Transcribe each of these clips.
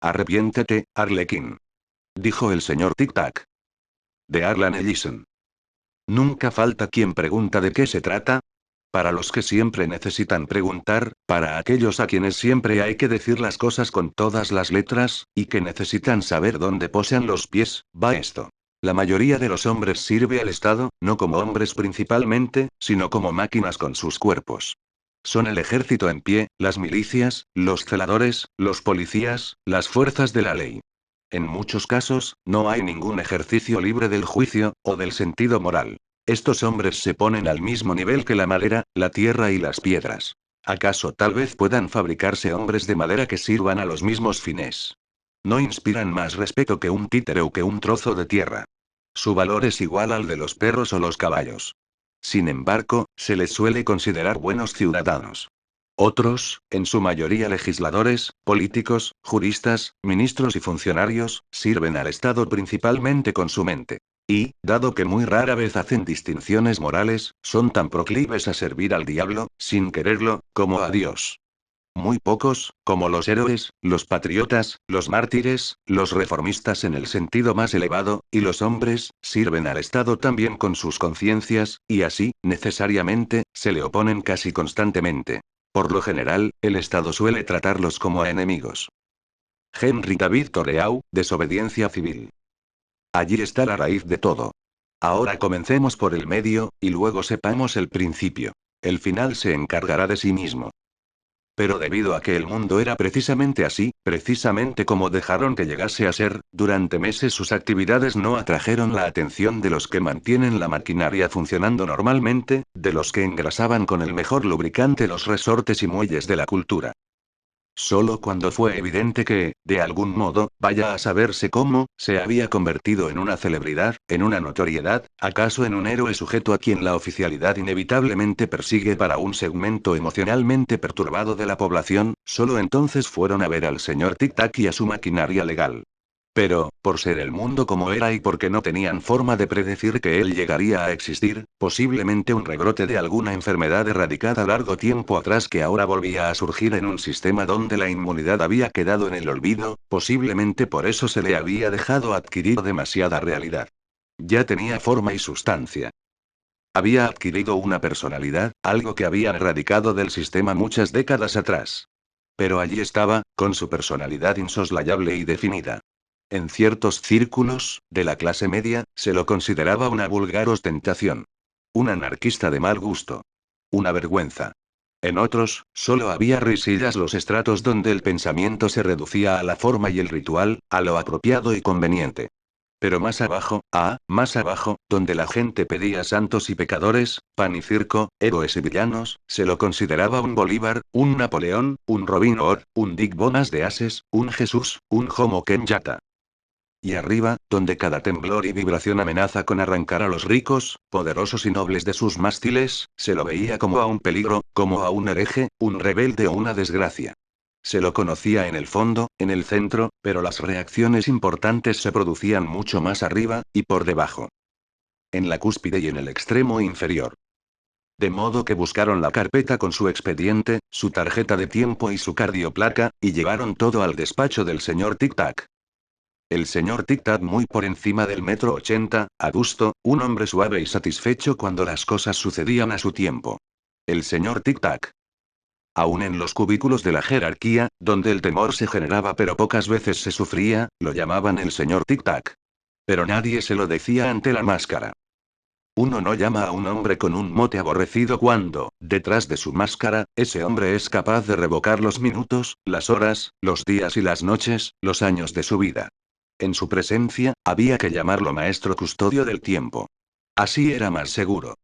Arrepiéntete, Arlequín. Dijo el señor Tic-Tac. De Arlan Ellison. Nunca falta quien pregunta de qué se trata. Para los que siempre necesitan preguntar, para aquellos a quienes siempre hay que decir las cosas con todas las letras, y que necesitan saber dónde posan los pies, va esto. La mayoría de los hombres sirve al Estado, no como hombres principalmente, sino como máquinas con sus cuerpos. Son el ejército en pie, las milicias, los celadores, los policías, las fuerzas de la ley. En muchos casos, no hay ningún ejercicio libre del juicio, o del sentido moral. Estos hombres se ponen al mismo nivel que la madera, la tierra y las piedras. ¿Acaso tal vez puedan fabricarse hombres de madera que sirvan a los mismos fines? No inspiran más respeto que un títere o que un trozo de tierra. Su valor es igual al de los perros o los caballos. Sin embargo, se les suele considerar buenos ciudadanos. Otros, en su mayoría legisladores, políticos, juristas, ministros y funcionarios, sirven al Estado principalmente con su mente. Y, dado que muy rara vez hacen distinciones morales, son tan proclives a servir al diablo, sin quererlo, como a Dios. Muy pocos, como los héroes, los patriotas, los mártires, los reformistas en el sentido más elevado, y los hombres, sirven al Estado también con sus conciencias, y así, necesariamente, se le oponen casi constantemente. Por lo general, el Estado suele tratarlos como a enemigos. Henry David Thoreau, desobediencia civil. Allí está la raíz de todo. Ahora comencemos por el medio, y luego sepamos el principio. El final se encargará de sí mismo. Pero debido a que el mundo era precisamente así, precisamente como dejaron que llegase a ser, durante meses sus actividades no atrajeron la atención de los que mantienen la maquinaria funcionando normalmente, de los que engrasaban con el mejor lubricante los resortes y muelles de la cultura. Solo cuando fue evidente que, de algún modo, vaya a saberse cómo, se había convertido en una celebridad, en una notoriedad, acaso en un héroe sujeto a quien la oficialidad inevitablemente persigue para un segmento emocionalmente perturbado de la población, solo entonces fueron a ver al señor Tic-Tac y a su maquinaria legal. Pero, por ser el mundo como era y porque no tenían forma de predecir que él llegaría a existir, posiblemente un rebrote de alguna enfermedad erradicada largo tiempo atrás que ahora volvía a surgir en un sistema donde la inmunidad había quedado en el olvido, posiblemente por eso se le había dejado adquirir demasiada realidad. Ya tenía forma y sustancia. Había adquirido una personalidad, algo que había erradicado del sistema muchas décadas atrás. Pero allí estaba, con su personalidad insoslayable y definida. En ciertos círculos, de la clase media, se lo consideraba una vulgar ostentación. Un anarquista de mal gusto. Una vergüenza. En otros, solo había risillas los estratos donde el pensamiento se reducía a la forma y el ritual, a lo apropiado y conveniente. Pero más abajo, donde la gente pedía santos y pecadores, pan y circo, héroes y villanos, se lo consideraba un Bolívar, un Napoleón, un Robin Hood, un Dick Bonas de Ases, un Jesús, un Jomo Kenyatta. Y arriba, donde cada temblor y vibración amenaza con arrancar a los ricos, poderosos y nobles de sus mástiles, se lo veía como a un peligro, como a un hereje, un rebelde o una desgracia. Se lo conocía en el fondo, en el centro, pero las reacciones importantes se producían mucho más arriba, y por debajo. En la cúspide y en el extremo inferior. De modo que buscaron la carpeta con su expediente, su tarjeta de tiempo y su cardioplaca, y llevaron todo al despacho del señor Tic-Tac. El señor Tic-Tac muy por encima del 1,80 m, adusto, un hombre suave y satisfecho cuando las cosas sucedían a su tiempo. El señor Tic-Tac. Aún en los cubículos de la jerarquía, donde el temor se generaba pero pocas veces se sufría, lo llamaban el señor Tic-Tac. Pero nadie se lo decía ante la máscara. Uno no llama a un hombre con un mote aborrecido cuando, detrás de su máscara, ese hombre es capaz de revocar los minutos, las horas, los días y las noches, los años de su vida. En su presencia, había que llamarlo maestro custodio del tiempo. Así era más seguro.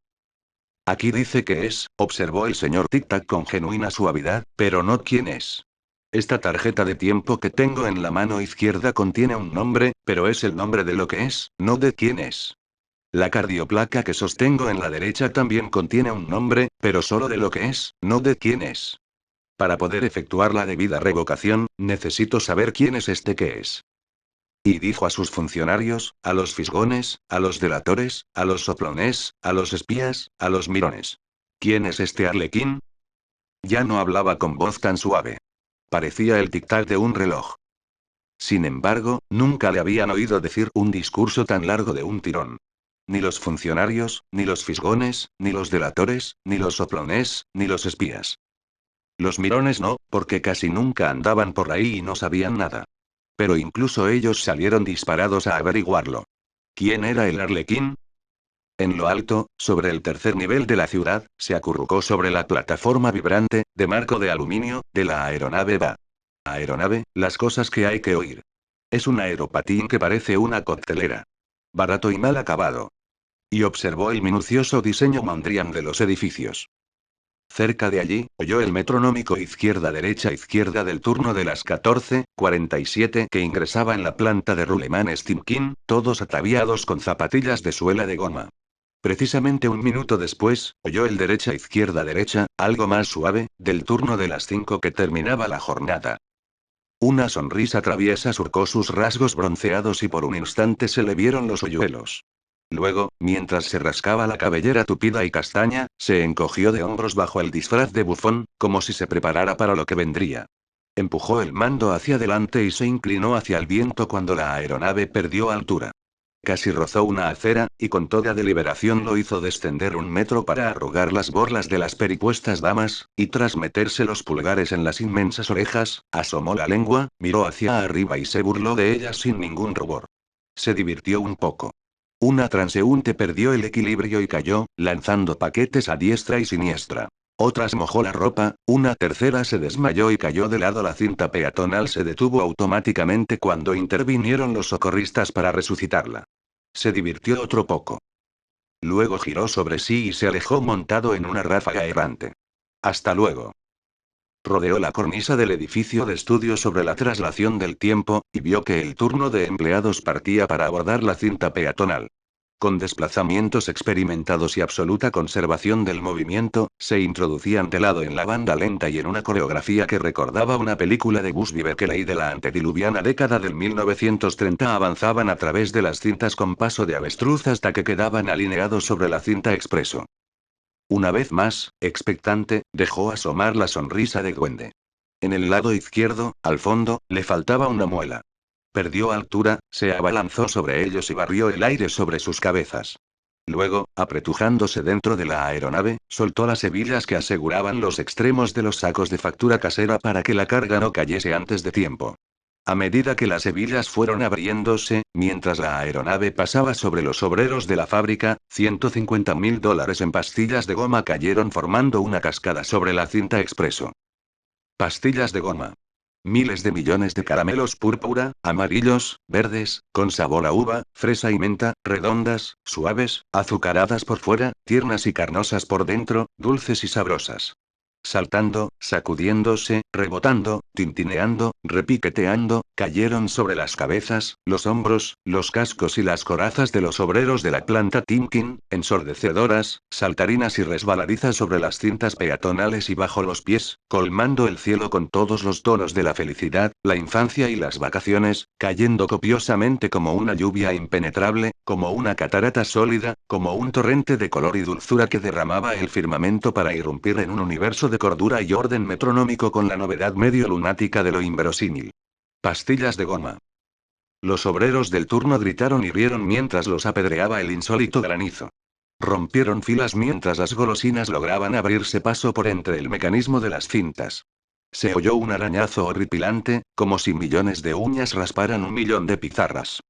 Aquí dice que es, observó el señor Tic-Tac con genuina suavidad, pero no quién es. Esta tarjeta de tiempo que tengo en la mano izquierda contiene un nombre, pero es el nombre de lo que es, no de quién es. La cardioplaca que sostengo en la derecha también contiene un nombre, pero solo de lo que es, no de quién es. Para poder efectuar la debida revocación, necesito saber quién es este que es. Y dijo a sus funcionarios, a los fisgones, a los delatores, a los soplones, a los espías, a los mirones. ¿Quién es este arlequín? Ya no hablaba con voz tan suave. Parecía el tic-tac de un reloj. Sin embargo, nunca le habían oído decir un discurso tan largo de un tirón. Ni los funcionarios, ni los fisgones, ni los delatores, ni los soplones, ni los espías. Los mirones no, porque casi nunca andaban por ahí y no sabían nada. Pero incluso ellos salieron disparados a averiguarlo. ¿Quién era el Arlequín? En lo alto, sobre el tercer nivel de la ciudad, se acurrucó sobre la plataforma vibrante, de marco de aluminio, de la aeronave BA. Aeronave, las cosas que hay que oír. Es un aeropatín que parece una coctelera. Barato y mal acabado. Y observó el minucioso diseño Mondrian de los edificios. Cerca de allí, oyó el metronómico izquierda del turno de las 14:47 que ingresaba en la planta de Ruleman Stimkin, todos ataviados con zapatillas de suela de goma. Precisamente un minuto después, oyó el derecha, algo más suave, del turno de las 5 que terminaba la jornada. Una sonrisa traviesa surcó sus rasgos bronceados y por un instante se le vieron los hoyuelos. Luego, mientras se rascaba la cabellera tupida y castaña, se encogió de hombros bajo el disfraz de bufón, como si se preparara para lo que vendría. Empujó el mando hacia adelante y se inclinó hacia el viento cuando la aeronave perdió altura. Casi rozó una acera, y con toda deliberación lo hizo descender 1 metro para arrugar las borlas de las peripuestas damas, y tras meterse los pulgares en las inmensas orejas, asomó la lengua, miró hacia arriba y se burló de ellas sin ningún rubor. Se divirtió un poco. Una transeúnte perdió el equilibrio y cayó, lanzando paquetes a diestra y siniestra. Otras mojó la ropa, una tercera se desmayó y cayó de lado. La cinta peatonal se detuvo automáticamente cuando intervinieron los socorristas para resucitarla. Se divirtió otro poco. Luego giró sobre sí y se alejó montado en una ráfaga errante. Hasta luego. Rodeó la cornisa del edificio de estudio sobre la traslación del tiempo, y vio que el turno de empleados partía para abordar la cinta peatonal. Con desplazamientos experimentados y absoluta conservación del movimiento, se introducían de lado en la banda lenta y en una coreografía que recordaba una película de Busby Berkeley de la antediluviana década del 1930. Avanzaban a través de las cintas con paso de avestruz hasta que quedaban alineados sobre la cinta expreso. Una vez más, expectante, dejó asomar la sonrisa de duende. En el lado izquierdo, al fondo, le faltaba una muela. Perdió altura, se abalanzó sobre ellos y barrió el aire sobre sus cabezas. Luego, apretujándose dentro de la aeronave, soltó las hebillas que aseguraban los extremos de los sacos de factura casera para que la carga no cayese antes de tiempo. A medida que las hebillas fueron abriéndose, mientras la aeronave pasaba sobre los obreros de la fábrica, $150.000 en pastillas de goma cayeron formando una cascada sobre la cinta expreso. Pastillas de goma. Miles de millones de caramelos púrpura, amarillos, verdes, con sabor a uva, fresa y menta, redondas, suaves, azucaradas por fuera, tiernas y carnosas por dentro, dulces y sabrosas. Saltando, sacudiéndose, rebotando, tintineando, repiqueteando, cayeron sobre las cabezas, los hombros, los cascos y las corazas de los obreros de la planta Timken, ensordecedoras, saltarinas y resbaladizas sobre las cintas peatonales y bajo los pies, colmando el cielo con todos los tonos de la felicidad, la infancia y las vacaciones, cayendo copiosamente como una lluvia impenetrable, como una catarata sólida, como un torrente de color y dulzura que derramaba el firmamento para irrumpir en un universo de cordura y orden metronómico con la novedad medio lunática de lo inverosímil. Pastillas de goma. Los obreros del turno gritaron y rieron mientras los apedreaba el insólito granizo. Rompieron filas mientras las golosinas lograban abrirse paso por entre el mecanismo de las cintas. Se oyó un arañazo horripilante, como si millones de uñas rasparan 1 millón de pizarras.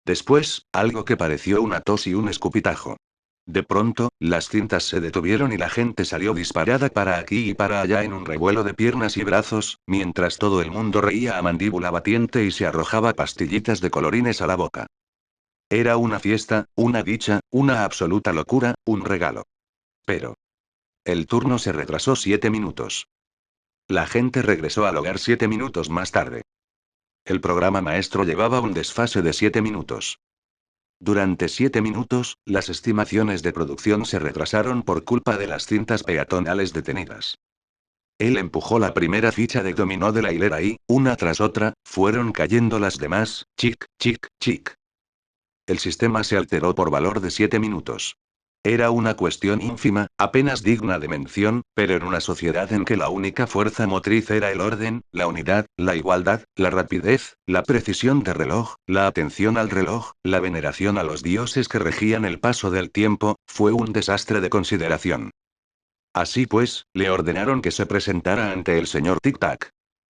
Después, algo que pareció una tos y un escupitajo. De pronto, las cintas se detuvieron y la gente salió disparada para aquí y para allá en un revuelo de piernas y brazos, mientras todo el mundo reía a mandíbula batiente y se arrojaba pastillitas de colorines a la boca. Era una fiesta, una dicha, una absoluta locura, un regalo. Pero el turno se retrasó 7 minutos. La gente regresó al hogar 7 minutos más tarde. El programa maestro llevaba un desfase de 7 minutos. Durante 7 minutos, las estimaciones de producción se retrasaron por culpa de las cintas peatonales detenidas. Él empujó la primera ficha de dominó de la hilera y, una tras otra, fueron cayendo las demás, chic, chic, chic. El sistema se alteró por valor de 7 minutos. Era una cuestión ínfima, apenas digna de mención, pero en una sociedad en que la única fuerza motriz era el orden, la unidad, la igualdad, la rapidez, la precisión de reloj, la atención al reloj, la veneración a los dioses que regían el paso del tiempo, fue un desastre de consideración. Así pues, le ordenaron que se presentara ante el señor Tic-Tac.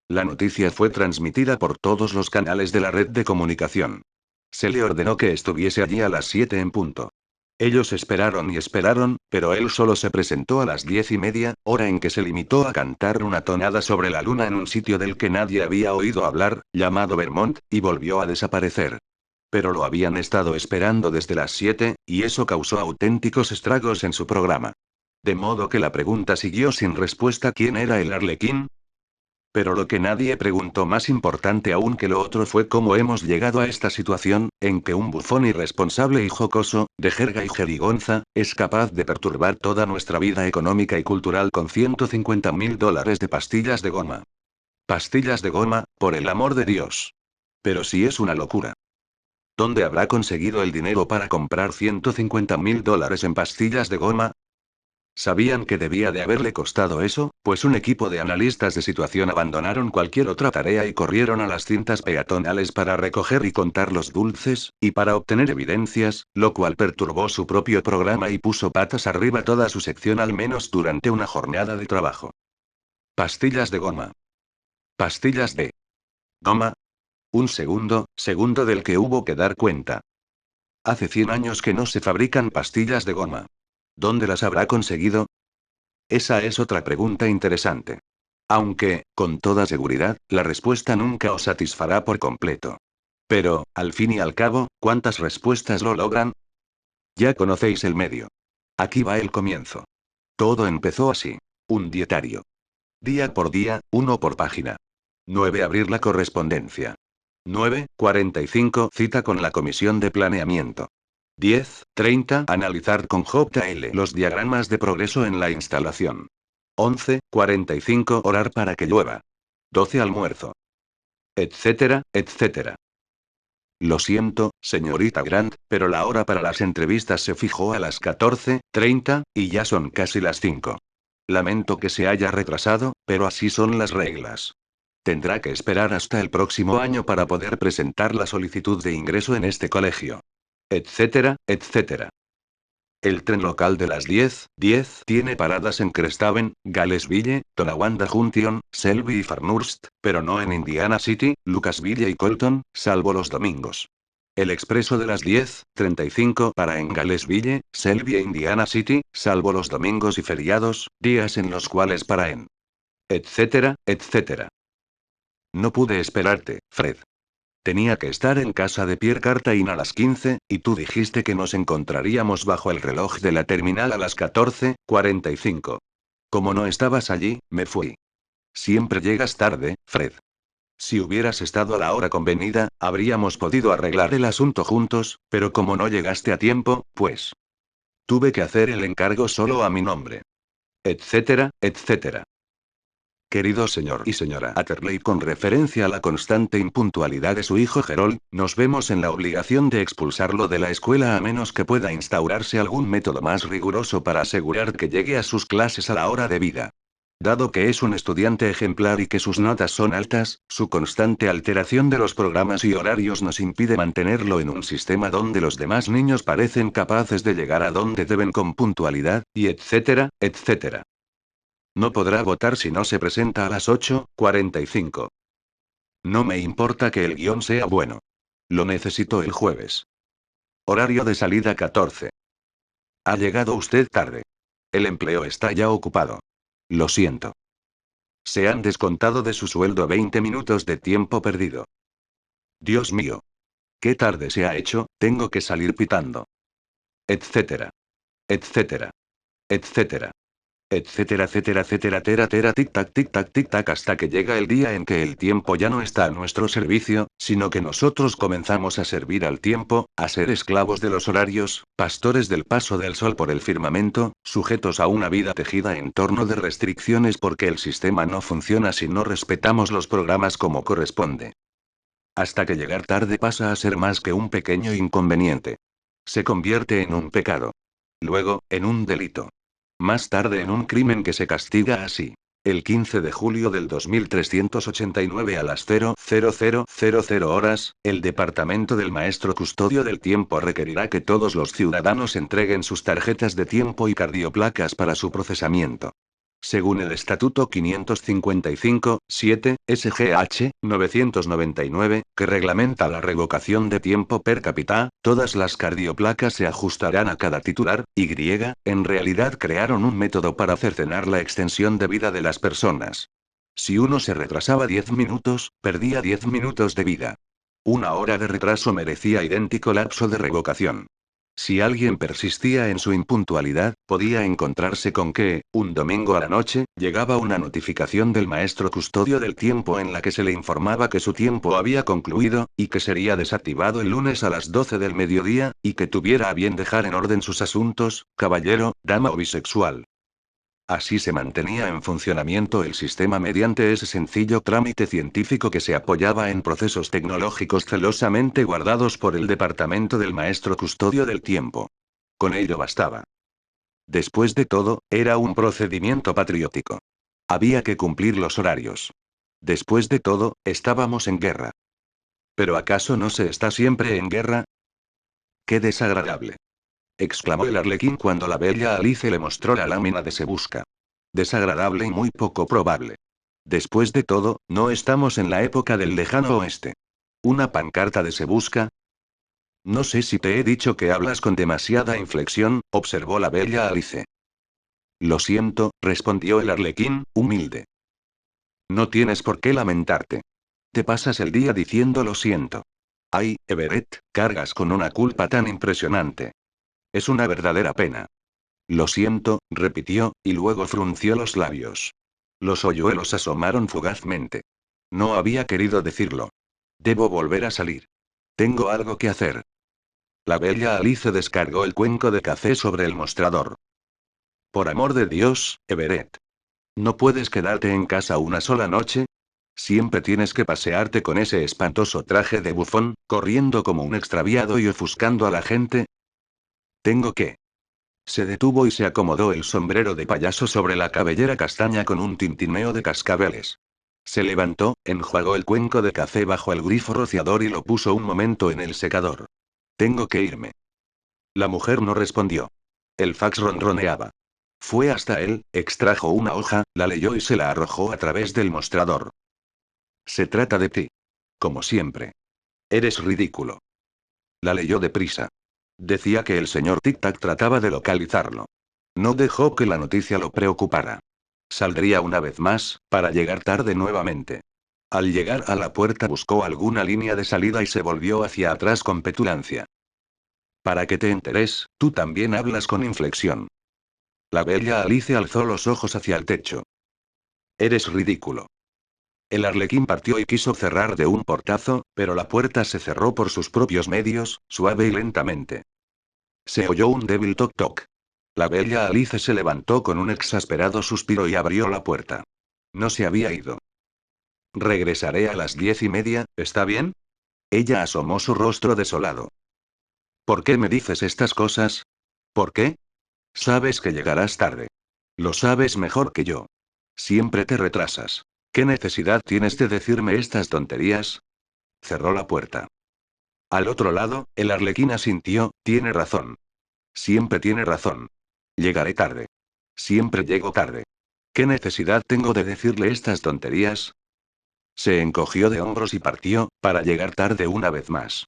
La noticia fue transmitida por todos los canales de la red de comunicación. Se le ordenó que estuviese allí a las 7 en punto. Ellos esperaron y esperaron, pero él solo se presentó a las 10:30, hora en que se limitó a cantar una tonada sobre la luna en un sitio del que nadie había oído hablar, llamado Vermont, y volvió a desaparecer. Pero lo habían estado esperando desde las 7, y eso causó auténticos estragos en su programa. De modo que la pregunta siguió sin respuesta: ¿quién era el Arlequín? Pero lo que nadie preguntó, más importante aún que lo otro, fue cómo hemos llegado a esta situación, en que un bufón irresponsable y jocoso, de jerga y jerigonza, es capaz de perturbar toda nuestra vida económica y cultural con $150.000 de pastillas de goma. Pastillas de goma, por el amor de Dios. Pero si es una locura. ¿Dónde habrá conseguido el dinero para comprar $150.000 en pastillas de goma? Sabían que debía de haberle costado eso, pues un equipo de analistas de situación abandonaron cualquier otra tarea y corrieron a las cintas peatonales para recoger y contar los dulces, y para obtener evidencias, lo cual perturbó su propio programa y puso patas arriba toda su sección, al menos durante una jornada de trabajo. Pastillas de goma. Pastillas de goma. Un segundo del que hubo que dar cuenta. Hace 100 años que no se fabrican pastillas de goma. ¿Dónde las habrá conseguido? Esa es otra pregunta interesante. Aunque, con toda seguridad, la respuesta nunca os satisfará por completo. Pero, al fin y al cabo, ¿cuántas respuestas lo logran? Ya conocéis el medio. Aquí va el comienzo. Todo empezó así. Un dietario. Día por día, uno por página. 9. Abrir la correspondencia. 9:45 Cita con la comisión de planeamiento. 10:30 Analizar con JL los diagramas de progreso en la instalación. 11:45 Orar para que llueva. 12 Almuerzo. Etcétera, etcétera. Lo siento, señorita Grant, pero la hora para las entrevistas se fijó a las 14:30, y ya son casi las 5. Lamento que se haya retrasado, pero así son las reglas. Tendrá que esperar hasta el próximo año para poder presentar la solicitud de ingreso en este colegio. Etcétera, etcétera. El tren local de las 10:10 tiene paradas en Crestaven, Galesville, Tonawanda Junction, Selby y Farnhurst, pero no en Indiana City, Lucasville y Colton, salvo los domingos. El expreso de las 10:35 para en Galesville, Selby e Indiana City, salvo los domingos y feriados, días en los cuales para en. Etcétera, etcétera. No pude esperarte, Fred. Tenía que estar en casa de Pierre Cartain a las 15, y tú dijiste que nos encontraríamos bajo el reloj de la terminal a las 14:45. Como no estabas allí, me fui. Siempre llegas tarde, Fred. Si hubieras estado a la hora convenida, habríamos podido arreglar el asunto juntos, pero como no llegaste a tiempo, pues. Tuve que hacer el encargo solo a mi nombre. Etcétera, etcétera. Querido señor y señora Atterley, con referencia a la constante impuntualidad de su hijo Gerold, nos vemos en la obligación de expulsarlo de la escuela a menos que pueda instaurarse algún método más riguroso para asegurar que llegue a sus clases a la hora debida. Dado que es un estudiante ejemplar y que sus notas son altas, su constante alteración de los programas y horarios nos impide mantenerlo en un sistema donde los demás niños parecen capaces de llegar a donde deben con puntualidad, y etcétera, etcétera. No podrá votar si no se presenta a las 8:45. No me importa que el guión sea bueno. Lo necesito el jueves. Horario de salida 14. Ha llegado usted tarde. El empleo está ya ocupado. Lo siento. Se han descontado de su sueldo 20 minutos de tiempo perdido. Dios mío. Qué tarde se ha hecho, tengo que salir pitando. Etcétera. Etcétera. Etcétera. Etcétera, etcétera, etcétera, tic tac, hasta que llega el día en que el tiempo ya no está a nuestro servicio, sino que nosotros comenzamos a servir al tiempo, a ser esclavos de los horarios, pastores del paso del sol por el firmamento, sujetos a una vida tejida en torno de restricciones porque el sistema no funciona si no respetamos los programas como corresponde. Hasta que llegar tarde pasa a ser más que un pequeño inconveniente. Se convierte en un pecado. Luego, en un delito. Más tarde en un crimen que se castiga así. El 15 de julio del 2389 a las 00:00 horas, el Departamento del Maestro Custodio del Tiempo requerirá que todos los ciudadanos entreguen sus tarjetas de tiempo y cardioplacas para su procesamiento. Según el Estatuto 555-7, SGH, 999, que reglamenta la revocación de tiempo per cápita, todas las cardioplacas se ajustarán a cada titular, y, en realidad crearon un método para cercenar la extensión de vida de las personas. Si uno se retrasaba 10 minutos, perdía 10 minutos de vida. Una hora de retraso merecía idéntico lapso de revocación. Si alguien persistía en su impuntualidad, podía encontrarse con que, un domingo a la noche, llegaba una notificación del maestro custodio del tiempo en la que se le informaba que su tiempo había concluido, y que sería desactivado el lunes a las 12 del mediodía, y que tuviera a bien dejar en orden sus asuntos, caballero, dama o bisexual. Así se mantenía en funcionamiento el sistema mediante ese sencillo trámite científico que se apoyaba en procesos tecnológicos celosamente guardados por el departamento del maestro custodio del tiempo. Con ello bastaba. Después de todo, era un procedimiento patriótico. Había que cumplir los horarios. Después de todo, estábamos en guerra. ¿Pero acaso no se está siempre en guerra? ¡Qué desagradable! Exclamó el Arlequín cuando la bella Alice le mostró la lámina de Se Busca. Desagradable y muy poco probable. Después de todo, no estamos en la época del lejano oeste. ¿Una pancarta de Se Busca? No sé si te he dicho que hablas con demasiada inflexión, observó la bella Alice. Lo siento, respondió el Arlequín, humilde. No tienes por qué lamentarte. Te pasas el día diciendo lo siento. Ay, Everett, cargas con una culpa tan impresionante. Es una verdadera pena. Lo siento, repitió, y luego frunció los labios. Los hoyuelos asomaron fugazmente. No había querido decirlo. Debo volver a salir. Tengo algo que hacer. La bella Alice descargó el cuenco de café sobre el mostrador. Por amor de Dios, Everett. ¿No puedes quedarte en casa una sola noche? Siempre tienes que pasearte con ese espantoso traje de bufón, corriendo como un extraviado y ofuscando a la gente. Tengo que. Se detuvo y se acomodó el sombrero de payaso sobre la cabellera castaña con un tintineo de cascabeles. Se levantó, enjuagó el cuenco de café bajo el grifo rociador y lo puso un momento en el secador. Tengo que irme. La mujer no respondió. El fax ronroneaba. Fue hasta él, extrajo una hoja, la leyó y se la arrojó a través del mostrador. Se trata de ti. Como siempre. Eres ridículo. La leyó deprisa. Decía que el señor Tic-Tac trataba de localizarlo. No dejó que la noticia lo preocupara. Saldría una vez más, para llegar tarde nuevamente. Al llegar a la puerta buscó alguna línea de salida y se volvió hacia atrás con petulancia. Para que te enteres, tú también hablas con inflexión. La bella Alice alzó los ojos hacia el techo. Eres ridículo. El Arlequín partió y quiso cerrar de un portazo, pero la puerta se cerró por sus propios medios, suave y lentamente. Se oyó un débil toc-toc. La bella Alice se levantó con un exasperado suspiro y abrió la puerta. No se había ido. Regresaré a las 10:30, ¿está bien? Ella asomó su rostro desolado. ¿Por qué me dices estas cosas? ¿Por qué? Sabes que llegarás tarde. Lo sabes mejor que yo. Siempre te retrasas. ¿Qué necesidad tienes de decirme estas tonterías? Cerró la puerta. Al otro lado, el Arlequín asintió, tiene razón. Siempre tiene razón. Llegaré tarde. Siempre llego tarde. ¿Qué necesidad tengo de decirle estas tonterías? Se encogió de hombros y partió, para llegar tarde una vez más.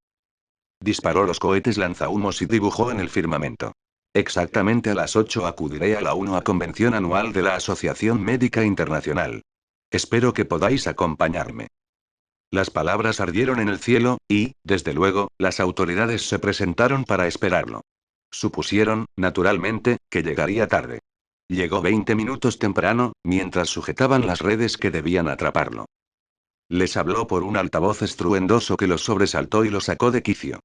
Disparó los cohetes lanzahumos y dibujó en el firmamento. Exactamente a las 8 acudiré a la 1 convención anual de la Asociación Médica Internacional. Espero que podáis acompañarme. Las palabras ardieron en el cielo, y, desde luego, las autoridades se presentaron para esperarlo. Supusieron, naturalmente, que llegaría tarde. Llegó 20 minutos temprano, mientras sujetaban las redes que debían atraparlo. Les habló por un altavoz estruendoso que los sobresaltó y los sacó de quicio.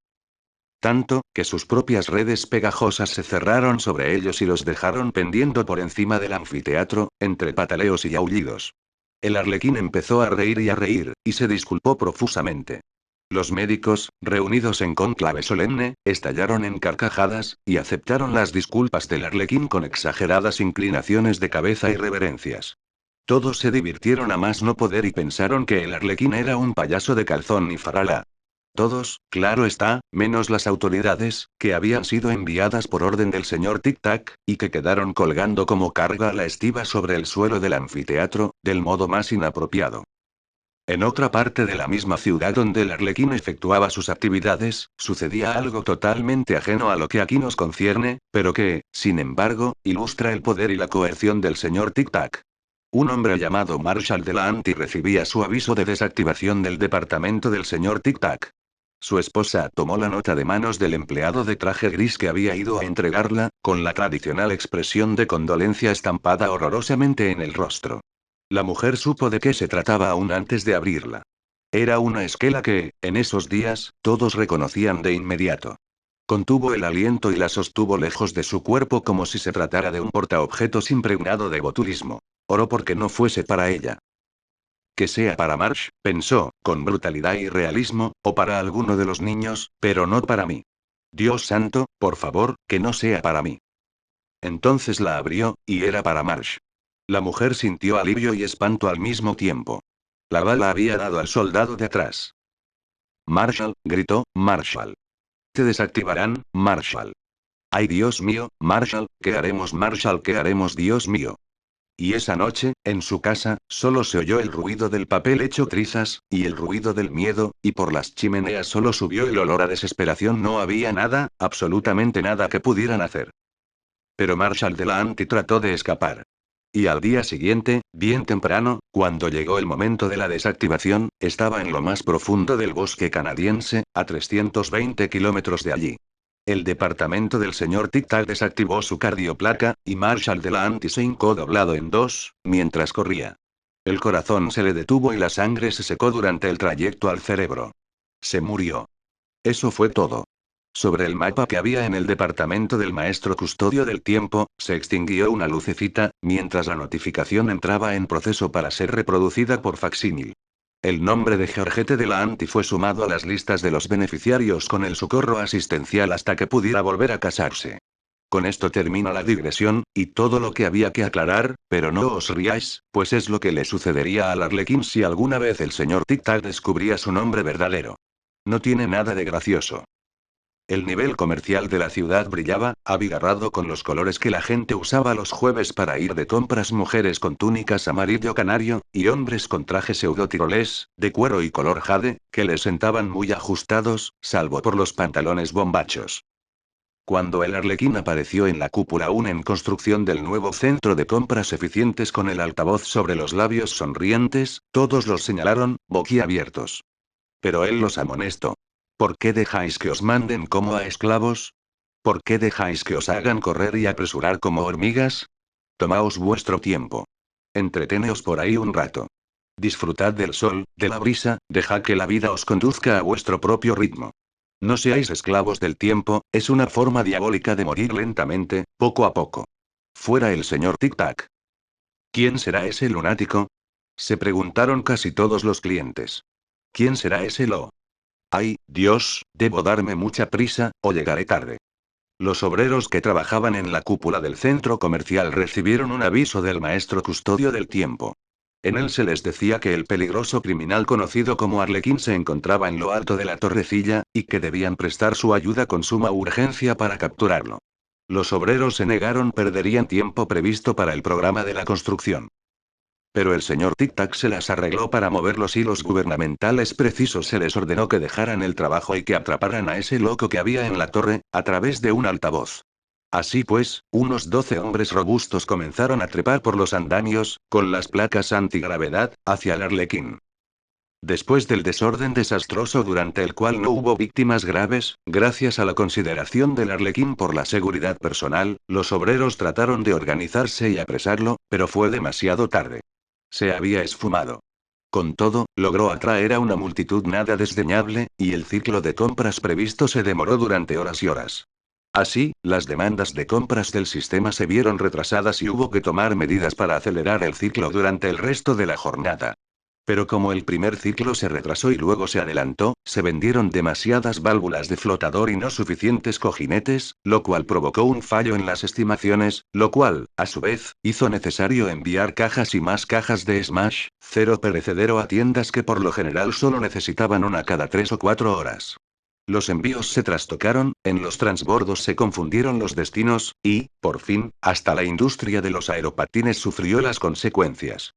Tanto, que sus propias redes pegajosas se cerraron sobre ellos y los dejaron pendiendo por encima del anfiteatro, entre pataleos y aullidos. El Arlequín empezó a reír, y se disculpó profusamente. Los médicos, reunidos en cónclave solemne, estallaron en carcajadas, y aceptaron las disculpas del Arlequín con exageradas inclinaciones de cabeza y reverencias. Todos se divirtieron a más no poder y pensaron que el Arlequín era un payaso de calzón y farala. Todos, claro está, menos las autoridades, que habían sido enviadas por orden del señor Tic-Tac, y que quedaron colgando como carga a la estiva sobre el suelo del anfiteatro, del modo más inapropiado. En otra parte de la misma ciudad donde el Arlequín efectuaba sus actividades, sucedía algo totalmente ajeno a lo que aquí nos concierne, pero que, sin embargo, ilustra el poder y la coerción del señor Tic-Tac. Un hombre llamado Marshall de la Anti recibía su aviso de desactivación del departamento del señor Tic-Tac. Su esposa tomó la nota de manos del empleado de traje gris que había ido a entregarla, con la tradicional expresión de condolencia estampada horrorosamente en el rostro. La mujer supo de qué se trataba aún antes de abrirla. Era una esquela que, en esos días, todos reconocían de inmediato. Contuvo el aliento y la sostuvo lejos de su cuerpo como si se tratara de un portaobjetos impregnado de botulismo. Oró porque no fuese para ella. Que sea para Marsh, pensó, con brutalidad y realismo, o para alguno de los niños, pero no para mí. Dios santo, por favor, que no sea para mí. Entonces la abrió, y era para Marsh. La mujer sintió alivio y espanto al mismo tiempo. La bala había dado al soldado de atrás. Marshall, gritó, Marshall. Te desactivarán, Marshall. Ay Dios mío, Marshall, ¿qué haremos Marshall? ¿Qué haremos Dios mío? Y esa noche, en su casa, solo se oyó el ruido del papel hecho trizas, y el ruido del miedo, y por las chimeneas solo subió el olor a desesperación. No había nada, absolutamente nada que pudieran hacer. Pero Marshall de la Anti trató de escapar. Y al día siguiente, bien temprano, cuando llegó el momento de la desactivación, estaba en lo más profundo del bosque canadiense, a 320 kilómetros de allí. El departamento del señor Tic-Tac desactivó su cardioplaca, y Marshall de la Anti se hincó doblado en dos, mientras corría. El corazón se le detuvo y la sangre se secó durante el trayecto al cerebro. Se murió. Eso fue todo. Sobre el mapa que había en el departamento del maestro custodio del tiempo, se extinguió una lucecita, mientras la notificación entraba en proceso para ser reproducida por facsímil. El nombre de Georgette de la Anti fue sumado a las listas de los beneficiarios con el socorro asistencial hasta que pudiera volver a casarse. Con esto termina la digresión, y todo lo que había que aclarar, pero no os riáis, pues es lo que le sucedería al Arlequín si alguna vez el señor Tic-Tac descubría su nombre verdadero. No tiene nada de gracioso. El nivel comercial de la ciudad brillaba, abigarrado con los colores que la gente usaba los jueves para ir de compras: mujeres con túnicas amarillo canario, y hombres con trajes pseudo-tirolés, de cuero y color jade, que les sentaban muy ajustados, salvo por los pantalones bombachos. Cuando el Arlequín apareció en la cúpula aún en construcción del nuevo centro de compras eficientes con el altavoz sobre los labios sonrientes, todos los señalaron, boquiabiertos. Pero él los amonestó. ¿Por qué dejáis que os manden como a esclavos? ¿Por qué dejáis que os hagan correr y apresurar como hormigas? Tomaos vuestro tiempo. Entreteneos por ahí un rato. Disfrutad del sol, de la brisa, dejad que la vida os conduzca a vuestro propio ritmo. No seáis esclavos del tiempo, es una forma diabólica de morir lentamente, poco a poco. Fuera el señor Tic-Tac. ¿Quién será ese lunático? Se preguntaron casi todos los clientes. ¿Quién será ese lo? Ay, Dios, debo darme mucha prisa, o llegaré tarde. Los obreros que trabajaban en la cúpula del centro comercial recibieron un aviso del maestro custodio del tiempo. En él se les decía que el peligroso criminal conocido como Arlequín se encontraba en lo alto de la torrecilla, y que debían prestar su ayuda con suma urgencia para capturarlo. Los obreros se negaron, perderían tiempo previsto para el programa de la construcción. Pero el señor Tic-Tac se las arregló para mover los hilos gubernamentales precisos. Se les ordenó que dejaran el trabajo y que atraparan a ese loco que había en la torre, a través de un altavoz. Así pues, unos 12 hombres robustos comenzaron a trepar por los andamios, con las placas antigravedad, hacia el Arlequín. Después del desorden desastroso durante el cual no hubo víctimas graves, gracias a la consideración del Arlequín por la seguridad personal, los obreros trataron de organizarse y apresarlo, pero fue demasiado tarde. Se había esfumado. Con todo, logró atraer a una multitud nada desdeñable, y el ciclo de compras previsto se demoró durante horas y horas. Así, las demandas de compras del sistema se vieron retrasadas y hubo que tomar medidas para acelerar el ciclo durante el resto de la jornada. Pero como el primer ciclo se retrasó y luego se adelantó, se vendieron demasiadas válvulas de flotador y no suficientes cojinetes, lo cual provocó un fallo en las estimaciones, lo cual, a su vez, hizo necesario enviar cajas y más cajas de Smash, cero perecedero a tiendas que por lo general solo necesitaban una cada 3 o 4 horas. Los envíos se trastocaron, en los transbordos se confundieron los destinos, y, por fin, hasta la industria de los aeropatines sufrió las consecuencias.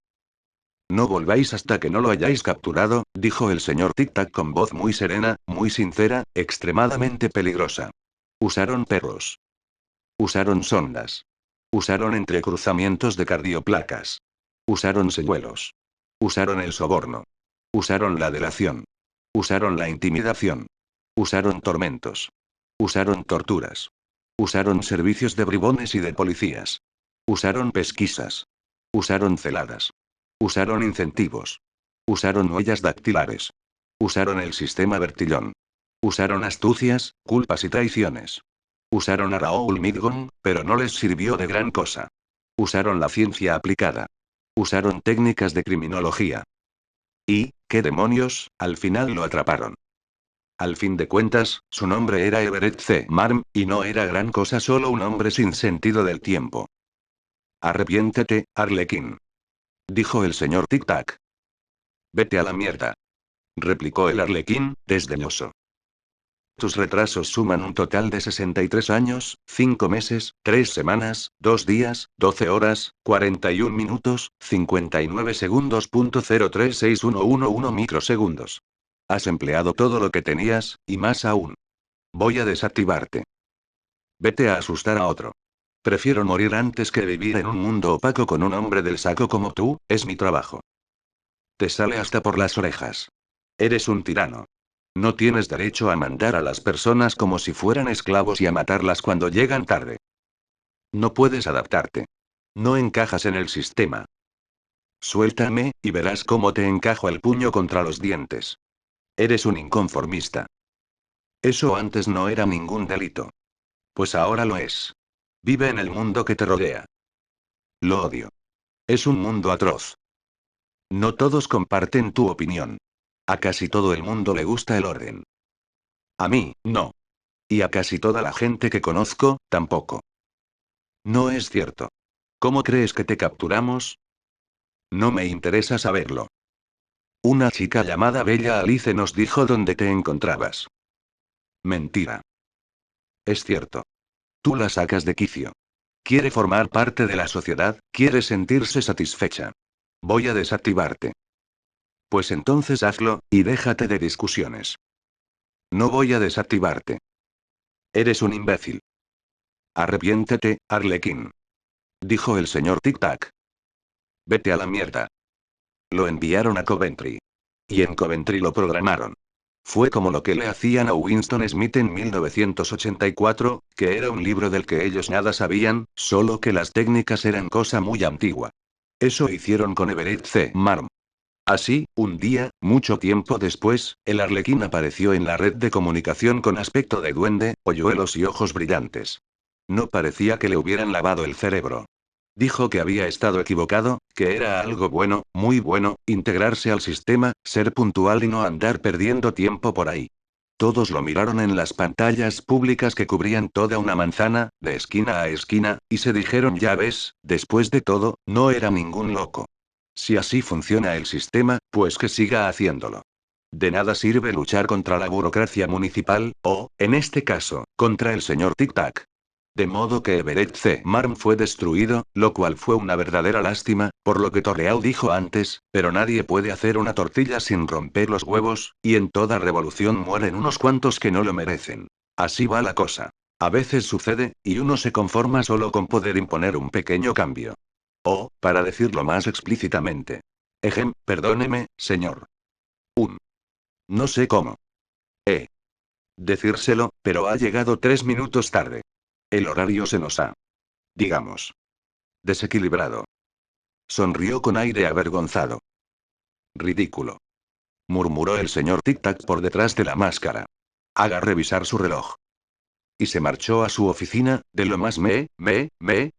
No volváis hasta que no lo hayáis capturado, dijo el señor Tic-Tac con voz muy serena, muy sincera, extremadamente peligrosa. Usaron perros. Usaron sondas. Usaron entrecruzamientos de cardioplacas. Usaron señuelos. Usaron el soborno. Usaron la delación. Usaron la intimidación. Usaron tormentos. Usaron torturas. Usaron servicios de bribones y de policías. Usaron pesquisas. Usaron celadas. Usaron incentivos. Usaron huellas dactilares. Usaron el sistema Bertillón. Usaron astucias, culpas y traiciones. Usaron a Raoul Midgon, pero no les sirvió de gran cosa. Usaron la ciencia aplicada. Usaron técnicas de criminología. Y, ¿qué demonios? Al final lo atraparon. Al fin de cuentas, su nombre era Everett C. Marm, y no era gran cosa, solo un hombre sin sentido del tiempo. Arrepiéntete, Arlequín, dijo el señor Tic-Tac. Vete a la mierda, replicó el Arlequín, desdeñoso. Tus retrasos suman un total de 63 años, 5 meses, 3 semanas, 2 días, 12 horas, 41 minutos, 59 segundos. 03611 microsegundos. Has empleado todo lo que tenías, y más aún. Voy a desactivarte. Vete a asustar a otro. Prefiero morir antes que vivir en un mundo opaco con un hombre del saco como tú, es mi trabajo. Te sale hasta por las orejas. Eres un tirano. No tienes derecho a mandar a las personas como si fueran esclavos y a matarlas cuando llegan tarde. No puedes adaptarte. No encajas en el sistema. Suéltame, y verás cómo te encajo el puño contra los dientes. Eres un inconformista. Eso antes no era ningún delito. Pues ahora lo es. Vive en el mundo que te rodea. Lo odio. Es un mundo atroz. No todos comparten tu opinión. A casi todo el mundo le gusta el orden. A mí, no. Y a casi toda la gente que conozco, tampoco. No es cierto. ¿Cómo crees que te capturamos? No me interesa saberlo. Una chica llamada Bella Alice nos dijo dónde te encontrabas. Mentira. Es cierto. Tú la sacas de quicio. Quiere formar parte de la sociedad, quiere sentirse satisfecha. Voy a desactivarte. Pues entonces hazlo, y déjate de discusiones. No voy a desactivarte. Eres un imbécil. Arrepiéntete, Arlequín, dijo el señor Tic-Tac. Vete a la mierda. Lo enviaron a Coventry. Y en Coventry lo programaron. Fue como lo que le hacían a Winston Smith en 1984, que era un libro del que ellos nada sabían, solo que las técnicas eran cosa muy antigua. Eso hicieron con Everett C. Marm. Así, un día, mucho tiempo después, el Arlequín apareció en la red de comunicación con aspecto de duende, hoyuelos y ojos brillantes. No parecía que le hubieran lavado el cerebro. Dijo que había estado equivocado, que era algo bueno, muy bueno, integrarse al sistema, ser puntual y no andar perdiendo tiempo por ahí. Todos lo miraron en las pantallas públicas que cubrían toda una manzana, de esquina a esquina, y se dijeron: ya ves, después de todo, no era ningún loco. Si así funciona el sistema, pues que siga haciéndolo. De nada sirve luchar contra la burocracia municipal, o, en este caso, contra el señor Tic-Tac. De modo que Everett C. Marm fue destruido, lo cual fue una verdadera lástima, por lo que Torreau dijo antes, pero nadie puede hacer una tortilla sin romper los huevos, y en toda revolución mueren unos cuantos que no lo merecen. Así va la cosa. A veces sucede, y uno se conforma solo con poder imponer un pequeño cambio. O, para decirlo más explícitamente. Perdóneme, señor. No sé cómo. Decírselo, pero ha llegado 3 minutos tarde. El horario se nos ha, digamos, desequilibrado. Sonrió con aire avergonzado. Ridículo, murmuró el señor Tic-Tac por detrás de la máscara. Haga revisar su reloj. Y se marchó a su oficina, de lo más